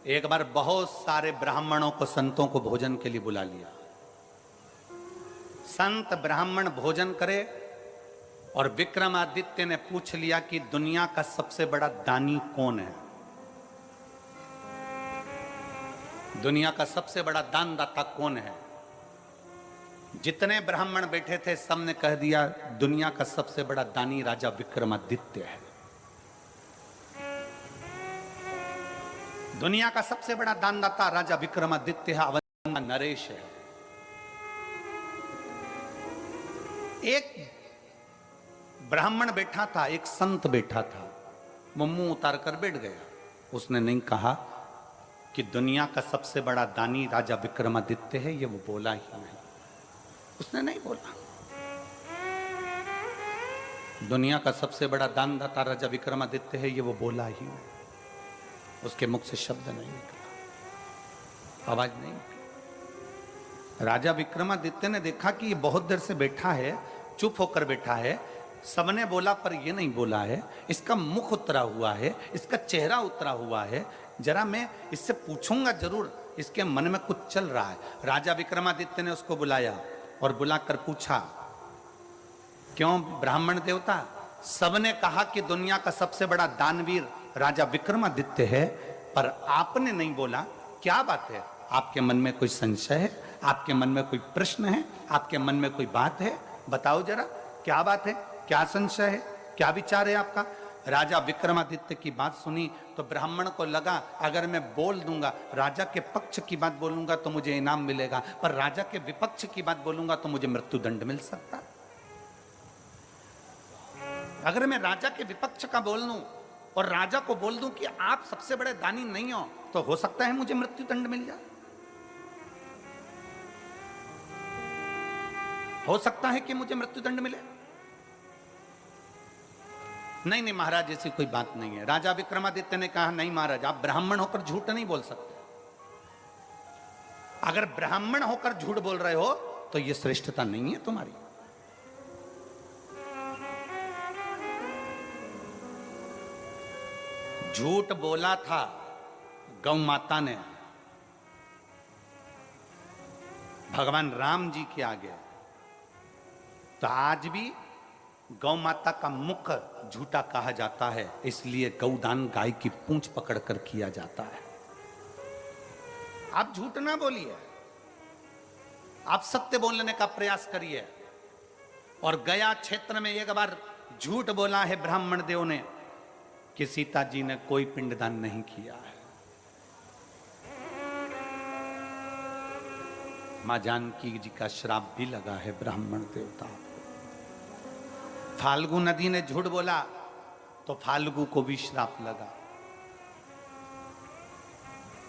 एक बार बहुत सारे ब्राह्मणों को, संतों को भोजन के लिए बुला लिया। संत ब्राह्मण भोजन करे और विक्रमादित्य ने पूछ लिया कि दुनिया का सबसे बड़ा दानी कौन है, दुनिया का सबसे बड़ा दानदाता कौन है। जितने ब्राह्मण बैठे थे सबने कह दिया दुनिया का सबसे बड़ा दानी राजा विक्रमादित्य है। दुनिया का सबसे बड़ा दानदाता राजा विक्रमादित्य है, अवध का नरेश है। एक ब्राह्मण बैठा था, एक संत बैठा था, वो मुंह उतार कर बैठ गया। उसने नहीं कहा कि दुनिया का सबसे बड़ा दानी राजा विक्रमादित्य है, ये वो बोला ही नहीं, उसने नहीं बोला। दुनिया का सबसे बड़ा दानदाता राजा विक्रमादित्य है, ये वो बोला ही नहीं, उसके मुख से शब्द नहीं निकला, आवाज नहीं निकली। राजा विक्रमादित्य ने देखा कि ये बहुत देर से बैठा है, चुप होकर बैठा है, सबने बोला पर ये नहीं बोला है, इसका मुख उतरा हुआ है, इसका चेहरा उतरा हुआ है, जरा मैं इससे पूछूंगा जरूर, इसके मन में कुछ चल रहा है। राजा विक्रमादित्य ने उसको बुलाया और बुलाकर पूछा, क्यों ब्राह्मण देवता, सबने कहा कि दुनिया का सबसे बड़ा दानवीर राजा विक्रमादित्य है, पर आपने नहीं बोला, क्या बात है? आपके मन में कोई संशय है, आपके मन में कोई प्रश्न है, आपके मन में कोई बात है? बताओ जरा, क्या बात है, क्या संशय है, क्या विचार है आपका? राजा विक्रमादित्य की बात सुनी तो ब्राह्मण को लगा अगर मैं बोल दूंगा, राजा के पक्ष की बात बोलूंगा तो मुझे इनाम मिलेगा, पर राजा के विपक्ष की बात बोलूंगा तो मुझे मृत्युदंड मिल सकता। अगर मैं राजा के विपक्ष का बोल दूं और राजा को बोल दूं कि आप सबसे बड़े दानी नहीं हो, तो हो सकता है मुझे मृत्युदंड मिल जाए, हो सकता है कि मुझे मृत्युदंड मिले। नहीं नहीं महाराज, ऐसी कोई बात नहीं है। राजा विक्रमादित्य ने कहा, नहीं महाराज, आप ब्राह्मण होकर झूठ नहीं बोल सकते। अगर ब्राह्मण होकर झूठ बोल रहे हो तो यह श्रेष्ठता नहीं है तुम्हारी। झूठ बोला था गौ माता ने भगवान राम जी के आगे, तो आज भी गौ माता का मुख झूठा कहा जाता है, इसलिए गौदान गाय की पूंछ पकड़कर किया जाता है। आप झूठ ना बोलिए, आप सत्य बोलने का प्रयास करिए। और गया क्षेत्र में एक बार झूठ बोला है ब्राह्मण देव ने कि सीता जी ने कोई पिंडदान नहीं किया है। मां जानकी जी का श्राप भी लगा है ब्राह्मण देवता को। फाल्गु नदी ने झूठ बोला तो फाल्गु को भी श्राप लगा।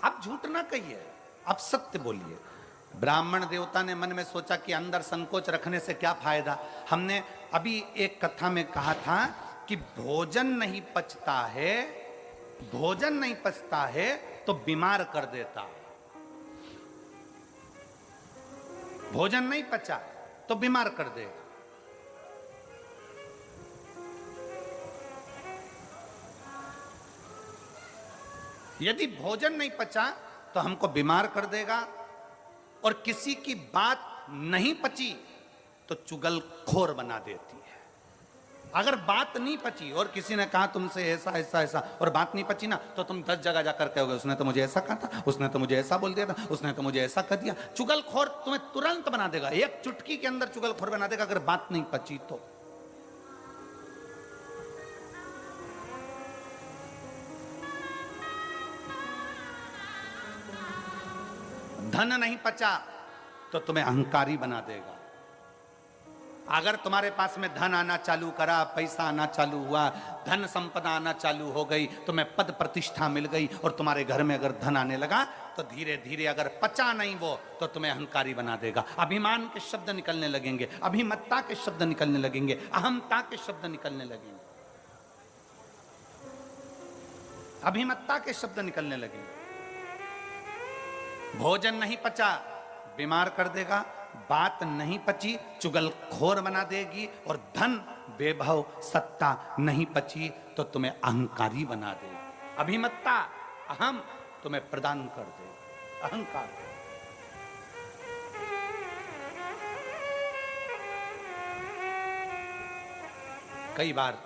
आप झूठ ना कहिए, आप सत्य बोलिए। ब्राह्मण देवता ने मन में सोचा कि अंदर संकोच रखने से क्या फायदा। हमने अभी एक कथा में कहा था कि भोजन नहीं पचता है, भोजन नहीं पचता है तो बीमार कर देता है। भोजन नहीं पचा तो बीमार कर देगा। यदि भोजन नहीं पचा तो हमको बीमार कर देगा, और किसी की बात नहीं पची तो चुगलखोर बना देती है। अगर बात नहीं पची और किसी ने कहा तुमसे ऐसा ऐसा ऐसा और बात नहीं पची ना, तो तुम 10 जगह जाकर कहोगे उसने तो मुझे ऐसा कहा था, उसने तो मुझे ऐसा बोल दिया था, उसने तो मुझे ऐसा कर दिया। चुगलखोर तुम्हें तुरंत बना देगा, एक चुटकी के अंदर चुगलखोर बना देगा अगर बात नहीं पची तो। धन नहीं पचा तो तुम्हें अहंकारी बना देगा। अगर तुम्हारे पास में धन आना चालू करा, पैसा आना चालू हुआ, धन संपदा आना चालू हो गई, तुम्हें पद प्रतिष्ठा मिल गई और तुम्हारे घर में अगर धन आने लगा, तो धीरे धीरे अगर पचा नहीं वो तो तुम्हें अहंकारी बना देगा। अभिमान के शब्द निकलने लगेंगे, अभिमत्ता के शब्द निकलने लगेंगे, अहमता के शब्द निकलने लगेंगे, अभिमत्ता के शब्द निकलने लगेंगे। भोजन नहीं पचा बीमार कर देगा, बात नहीं पची चुगलखोर बना देगी, और धन वैभव सत्ता नहीं पची तो तुम्हें अहंकारी बना देगी। अभिमत्ता, अहम, तुम्हें प्रदान कर दे। अहंकार। कई बार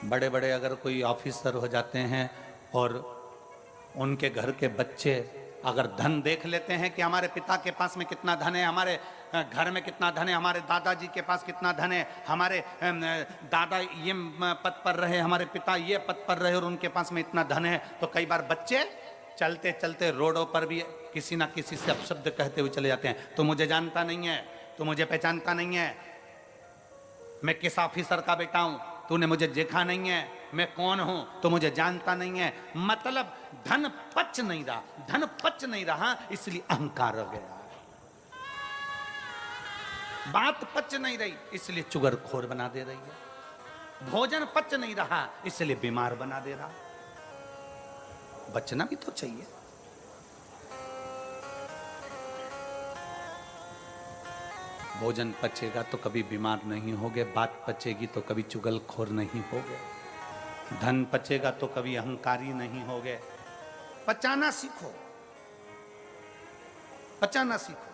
बड़े बड़े अगर कोई ऑफिसर हो जाते हैं और उनके घर के बच्चे अगर धन देख लेते हैं कि हमारे पिता के पास में कितना धन है, हमारे घर में कितना धन है, हमारे दादाजी के पास कितना धन है, हमारे दादा ये पद पर रहे, हमारे पिता ये पद पर रहे और उनके पास में इतना धन है, तो कई बार बच्चे चलते चलते रोडों पर भी किसी ना किसी से अपशब्द कहते हुए चले जाते हैं। तो मुझे जानता नहीं है, तो मुझे पहचानता नहीं है, मैं किस ऑफिसर का बेटा हूं, तूने मुझे देखा नहीं है, मैं कौन हूं, तो मुझे जानता नहीं है। मतलब धन पच नहीं रहा, धन पच नहीं रहा, इसलिए अहंकार हो गया। बात पच नहीं रही, इसलिए चुगलखोर बना दे रही है। भोजन पच नहीं रहा, इसलिए बीमार बना दे रहा। बचना भी तो चाहिए। भोजन पचेगा तो कभी बीमार नहीं होगे, बात पचेगी तो कभी चुगलखोर नहीं होगे, धन पचेगा तो कभी अहंकारी नहीं होगे। पचाना सीखो, पचाना सीखो।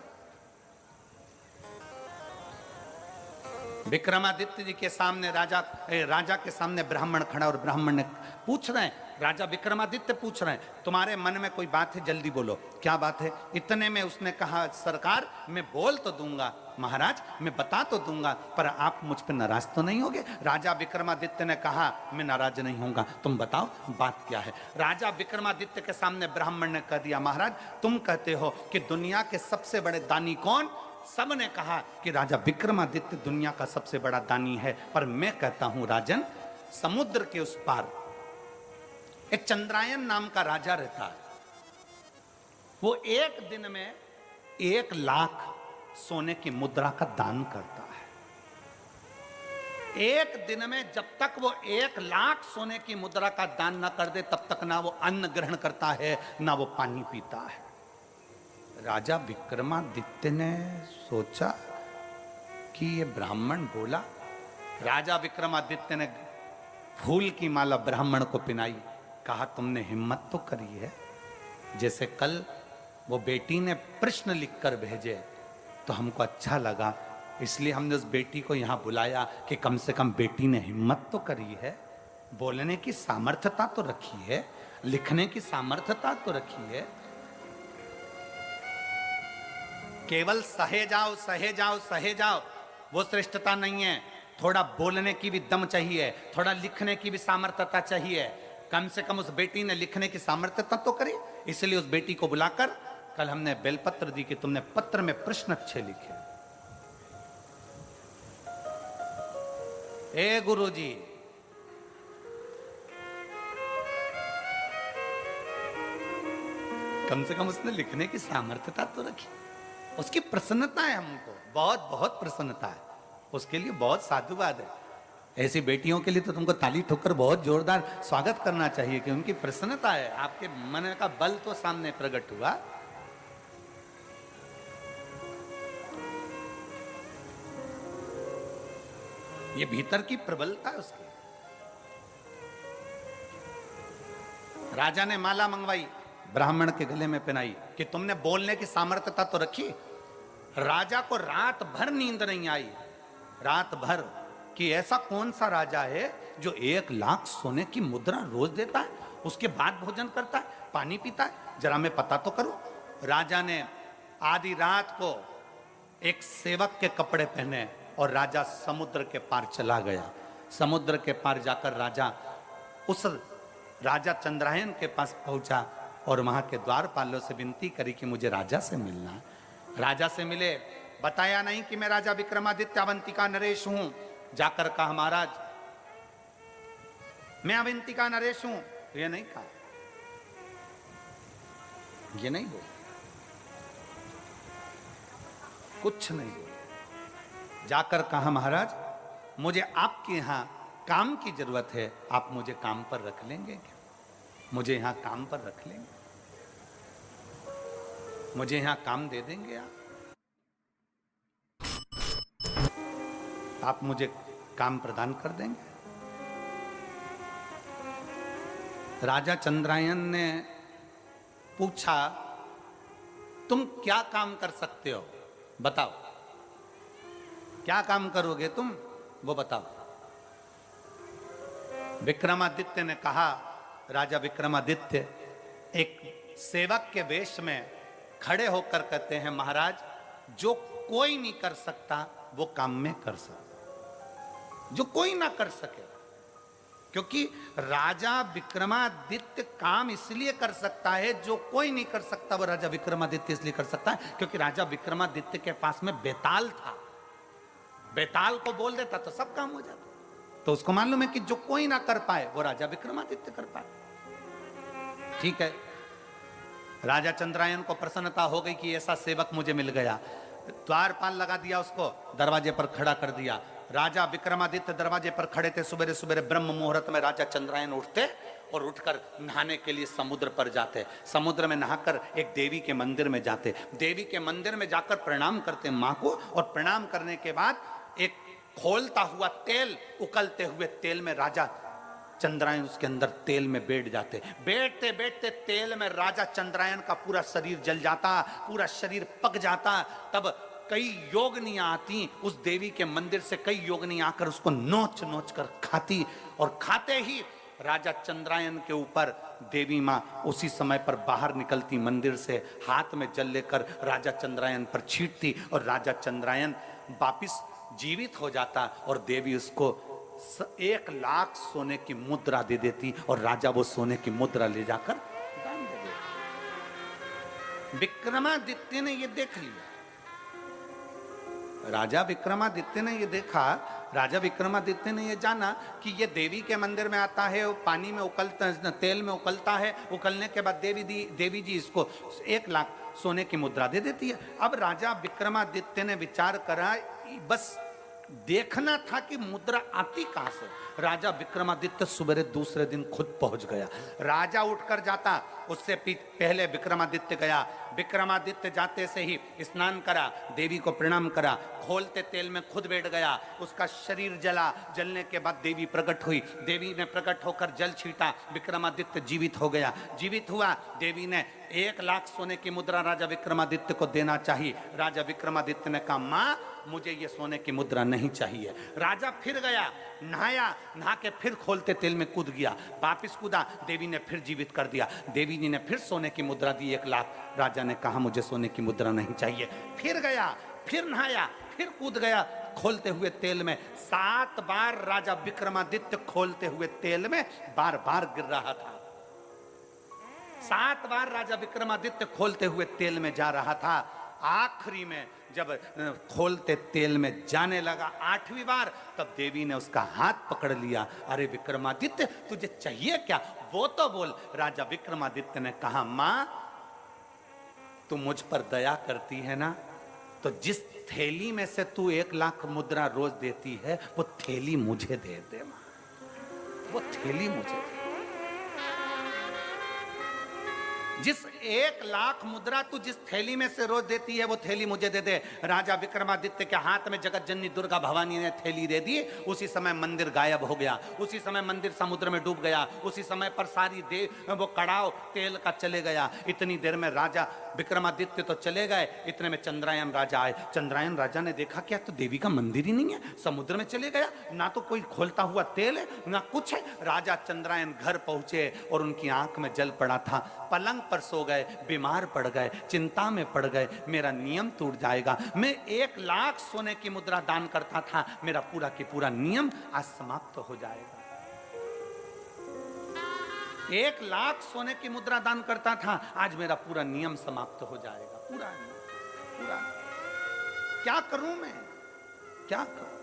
विक्रमादित्य जी के सामने राजा के सामने ब्राह्मण खड़ा और ब्राह्मण ने पूछ रहे हैं, राजा विक्रमादित्य पूछ रहे हैं, तुम्हारे मन में कोई बात है, जल्दी बोलो, क्या बात है। इतने में उसने कहा, सरकार मैं बोल तो दूंगा, महाराज मैं बता तो दूंगा, पर आप मुझ पर नाराज तो नहीं होगे। राजा विक्रमादित्य ने कहा, मैं नाराज नहीं होऊंगा, तुम बताओ बात क्या है। राजा विक्रमादित्य के सामने ब्राह्मण ने कह दिया, महाराज तुम कहते हो कि दुनिया के सबसे बड़े दानी कौन। सबने कहा कि राजा विक्रमादित्य दुनिया का सबसे बड़ा दानी है, पर मैं कहता हूं राजन, समुद्र के उस पार एक चंद्रायन नाम का राजा रहता है। वो एक दिन में 1,00,000 सोने की मुद्रा का दान करता है। एक दिन में जब तक वो 1,00,000 सोने की मुद्रा का दान न कर दे, तब तक ना वो अन्न ग्रहण करता है, ना वो पानी पीता है। राजा विक्रमादित्य ने सोचा कि ये ब्राह्मण बोला। राजा विक्रमादित्य ने फूल की माला ब्राह्मण को पिनाई, कहा तुमने हिम्मत तो करी है। जैसे कल वो बेटी ने प्रश्न लिखकर भेजे तो हमको अच्छा लगा, इसलिए हमने उस बेटी को यहां बुलाया कि कम से कम बेटी ने हिम्मत तो करी है, बोलने की सामर्थ्यता तो रखी है, लिखने की सामर्थ्यता तो रखी है। केवल सहे जाओ सहे जाओ सहे जाओ वो श्रेष्ठता नहीं है, थोड़ा बोलने की भी दम चाहिए, थोड़ा लिखने की भी सामर्थ्यता चाहिए। कम से कम उस बेटी ने लिखने की सामर्थ्यता तो करी, इसलिए उस बेटी को बुलाकर कल हमने बेलपत्र दी कि तुमने पत्र में प्रश्न अच्छे लिखे। ए गुरुजी, कम से कम उसने लिखने की सामर्थ्यता तो रखी। उसकी प्रसन्नता है, हमको बहुत बहुत प्रसन्नता है, उसके लिए बहुत साधुवाद है। ऐसी बेटियों के लिए तो तुमको ताली ठोकर बहुत जोरदार स्वागत करना चाहिए कि उनकी प्रसन्नता है, आपके मन का बल तो सामने प्रकट हुआ। ये भीतर की प्रबलता है उसकी। राजा ने माला मंगवाई, ब्राह्मण के गले में पहनाई कि तुमने बोलने की सामर्थ्यता तो रखी। राजा को रात भर नींद नहीं आई, रात भर, कि ऐसा कौन सा राजा है जो 1,00,000 सोने की मुद्रा रोज देता है, उसके बाद भोजन करता है, पानी पीता है, जरा मैं पता तो करूं। राजा ने आधी रात को एक सेवक के कपड़े पहने और राजा समुद्र के पार चला गया। समुद्र के पार जाकर राजा उस राजा चंद्रायन के पास पहुंचा और वहां के द्वारपालों से विनती करी कि मुझे राजा से मिलना है। राजा से मिले, बताया नहीं कि मैं राजा विक्रमादित्य अवंतिका नरेश हूं। जाकर कहा, महाराज मैं अवंतिका नरेश हूं, ये नहीं कहा, ये नहीं बोला, कुछ नहीं बोला। जाकर कहा, महाराज मुझे आपके यहां काम की जरूरत है, आप मुझे काम पर रख लेंगे क्या? मुझे यहां काम पर रख लेंगे, मुझे यहां काम दे देंगे आप मुझे काम प्रदान कर देंगे? राजा चंद्रायन ने पूछा, तुम क्या काम कर सकते हो, बताओ, क्या काम करोगे तुम, वो बताओ। विक्रमादित्य ने कहा, राजा विक्रमादित्य एक सेवक के वेश में खड़े होकर कहते हैं, महाराज, जो कोई नहीं कर सकता वो काम में कर सकता, जो कोई ना कर सके। क्योंकि राजा विक्रमादित्य काम इसलिए कर सकता है, जो कोई नहीं कर सकता वो राजा विक्रमादित्य इसलिए कर सकता है, क्योंकि राजा विक्रमादित्य के पास में बेताल था। बेताल को बोल देता तो सब काम हो जाता। तो उसको मालूम है कि जो कोई ना कर पाए वो राजा विक्रमादित्य कर पाए। ठीक है, राजा चंद्रायन को प्रसन्नता हो गई कि ऐसा सेवक मुझे मिल गया। द्वारपाल लगा दिया, उसको दरवाजे पर खड़ा कर दिया। राजा विक्रमादित्य दरवाजे पर खड़े थे। सुबह सुबह ब्रह्म मुहूर्त में राजा चंद्रायन उठते और उठकर नहाने के लिए समुद्र पर जाते। समुद्र में नहाकर एक देवी के मंदिर में जाते। देवी के मंदिर में जाकर प्रणाम करते मां को, और प्रणाम करने के बाद एक खोलता हुआ तेल, उकलते हुए तेल में राजा चंद्रायन उसके अंदर तेल में बैठ जाते। बैठते बैठते तेल में राजा चंद्रायन का पूरा शरीर जल जाता, पूरा शरीर पक जाता। तब कई योगनियां आती उस देवी के मंदिर से, कई योगनियां आकर उसको नोच नोच कर खाती, और खाते ही राजा चंद्रायन के ऊपर देवी मां उसी समय पर बाहर निकलती मंदिर से, हाथ में जल लेकर राजा चंद्रायन पर छींटती, और राजा चंद्रायन वापिस जीवित हो जाता, और देवी उसको 1 लाख सोने की मुद्रा दे देती, और राजा वो सोने की मुद्रा ले जाकर दान दे देता। विक्रमादित्य ने ये देख लिया। राजा विक्रमादित्य ने ये देखा, राजा विक्रमादित्य ने ये जाना कि ये देवी के मंदिर में आता है, पानी में उकलता, तेल में उकलता है, उकलने के बाद देवी जी इसको 1 लाख सोने की मुद्रा दे देती है। अब राजा विक्रमादित्य ने विचार करा, बस देखना था कि मुद्रा आती कहां से। राजा विक्रमादित्य सुबह दूसरे दिन खुद पहुंच गया। राजा उठकर जाता, उससे पहले विक्रमादित्य गया। विक्रमादित्य जाते से ही स्नान करा, देवी को प्रणाम करा, खोलते तेल में खुद बैठ गया। उसका शरीर जला, जलने के बाद देवी प्रकट हुई। देवी ने प्रकट होकर जल छीटा, विक्रमादित्य जीवित हो गया। जीवित हुआ, देवी ने 1 लाख सोने की मुद्रा राजा विक्रमादित्य को देना चाहिए। राजा विक्रमादित्य ने कहा, मां, मुझे ये सोने की मुद्रा नहीं चाहिए। राजा फिर गया, नहाया, नहा के फिर खोलते तेल में कूद गया, वापिस कूदा, देवी ने फिर जीवित कर दिया। देवी जी ने फिर सोने की मुद्रा दी 1 लाख। राजा ने कहा, मुझे सोने की मुद्रा नहीं चाहिए। फिर गया, फिर नहाया, फिर कूद गया खोलते हुए तेल में। 7 बार राजा विक्रमादित्य खोलते हुए तेल में बार बार गिर रहा था। 7 बार राजा विक्रमादित्य खोलते हुए तेल में जा रहा था। आखिरी में जब खोलते तेल में जाने लगा 8वीं बार, तब देवी ने उसका हाथ पकड़ लिया। अरे विक्रमादित्य, तुझे चाहिए क्या, वो तो बोल। राजा विक्रमादित्य ने कहा, मां, तू मुझ पर दया करती है ना, तो जिस थैली में से तू 1 लाख मुद्रा रोज देती है, वो थैली मुझे दे दे मां, वो थैली मुझे दे। जिस 1 लाख मुद्रा तू जिस थैली में से रोज देती है, वो थैली मुझे दे दे। राजा विक्रमादित्य के हाथ में जगत जननी दुर्गा भवानी ने थैली दे दी। उसी समय मंदिर गायब हो गया, उसी समय मंदिर समुद्र में डूब गया, उसी समय पर सारी वो कड़ाव तेल का चले गया। इतनी देर में राजा विक्रमादित्य तो चले गए, इतने में चंद्रायन राजा आए। चंद्रायन राजा ने देखा, क्या तो देवी का मंदिर ही नहीं है, समुद्र में चले गया, ना तो कोई खोलता हुआ तेल है, ना कुछ है। राजा चंद्रायन घर पहुंचे और उनकी आंख में जल पड़ा था। पलंग पर सो गए, बीमार पड़ गए, चिंता में पड़ गए। मेरा नियम टूट जाएगा। मैं 1 लाख सोने की मुद्रा दान करता था, मेरा पूरा की पूरा नियम आज समाप्त हो जाएगा। 1 लाख सोने की मुद्रा दान करता था, आज मेरा पूरा नियम समाप्त हो जाएगा। पूरा पूरा क्या करूं मैं, क्या करूं,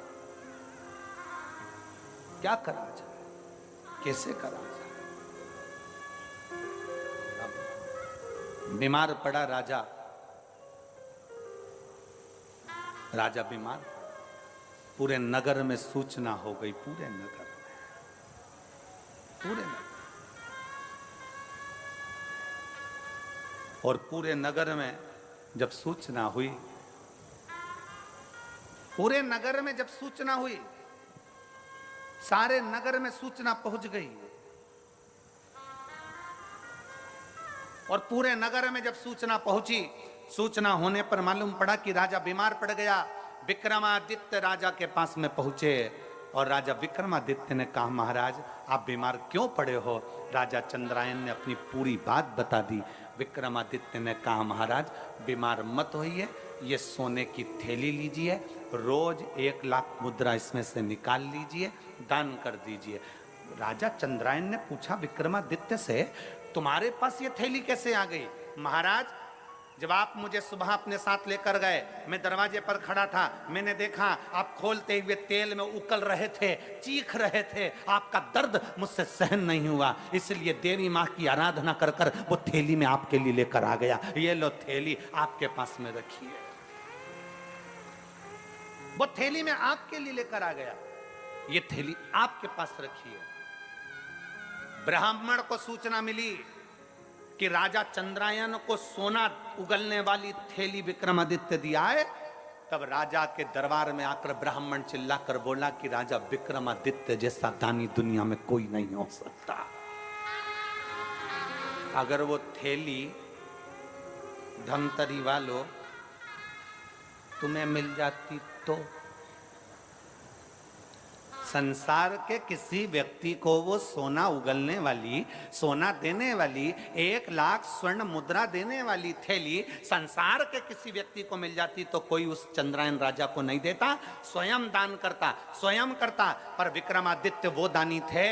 क्या करा जाए, कैसे करा जाए। बीमार पड़ा राजा, राजा बीमार, पूरे नगर में सूचना हो गई, पूरे नगर में, पूरे नगर, और पूरे नगर में जब सूचना हुई, पूरे नगर में जब सूचना हुई, सारे नगर में सूचना पहुंच गई। और पूरे नगर में जब सूचना पहुंची, सूचना होने पर मालूम पड़ा कि राजा बीमार पड़ गया। विक्रमादित्य राजा के पास में पहुंचे और राजा विक्रमादित्य ने कहा, महाराज आप बीमार क्यों पड़े हो? राजा चंद्रायन ने अपनी पूरी बात बता दी। विक्रमादित्य ने कहा, महाराज बीमार मत होइए, ये सोने की थैली लीजिए, रोज 1 लाख मुद्रा इसमें से निकाल लीजिए, दान कर दीजिए। राजा चंद्रायन ने पूछा विक्रमादित्य से, तुम्हारे पास ये थैली कैसे आ गई? महाराज जब आप मुझे सुबह अपने साथ लेकर गए, मैं दरवाजे पर खड़ा था, मैंने देखा आप खोलते हुए तेल में उकल रहे थे, चीख रहे थे, आपका दर्द मुझसे सहन नहीं हुआ, इसलिए देवी माँ की आराधना कर कर वो थैली में आपके लिए लेकर आ गया। ये लो थैली आपके पास में रखी है। वो थैली में आपके लिए लेकर आ गया, ये थैली आपके पास रखी है। ब्राह्मण को सूचना मिली कि राजा चंद्रायन को सोना उगलने वाली थैली विक्रमादित्य दिया है। तब राजा के दरबार में आकर ब्राह्मण चिल्लाकर बोला कि राजा विक्रमादित्य जैसा दानी दुनिया में कोई नहीं हो सकता। अगर वो थैली धमतरी वालों तुम्हें मिल जाती तो संसार के किसी व्यक्ति को वो सोना उगलने वाली, सोना देने वाली, 1 लाख स्वर्ण मुद्रा देने वाली थैली संसार के किसी व्यक्ति को मिल जाती तो कोई उस चंद्रायन राजा को नहीं देता, स्वयं दान करता, स्वयं करता। पर विक्रमादित्य वो दानी थे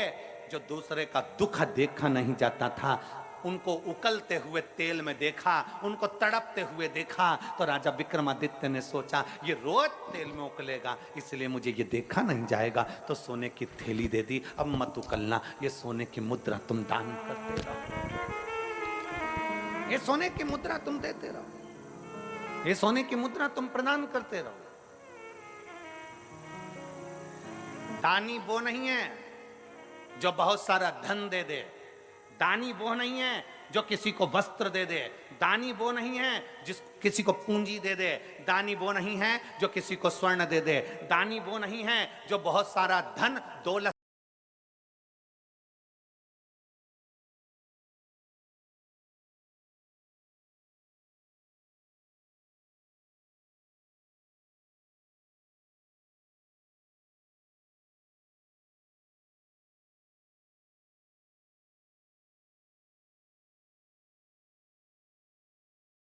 जो दूसरे का दुख देखा नहीं जाता था। उनको उकलते हुए तेल में देखा, उनको तड़पते हुए देखा, तो राजा विक्रमादित्य ने सोचा ये रोज तेल में उकलेगा, इसलिए मुझे ये देखा नहीं जाएगा, तो सोने की थैली दे दी। अब मत उकलना, ये सोने की मुद्रा तुम दान करते रहो, ये सोने की मुद्रा तुम देते रहो, ये सोने की मुद्रा तुम प्रदान करते रहो। दानी वो नहीं है जो बहुत सारा धन दे दे, दानी वो नहीं है जो किसी को वस्त्र दे दे, दानी वो नहीं है जिस किसी को पूंजी दे दे, दानी वो नहीं है जो किसी को स्वर्ण दे दे, दानी वो नहीं है जो बहुत सारा धन दौलत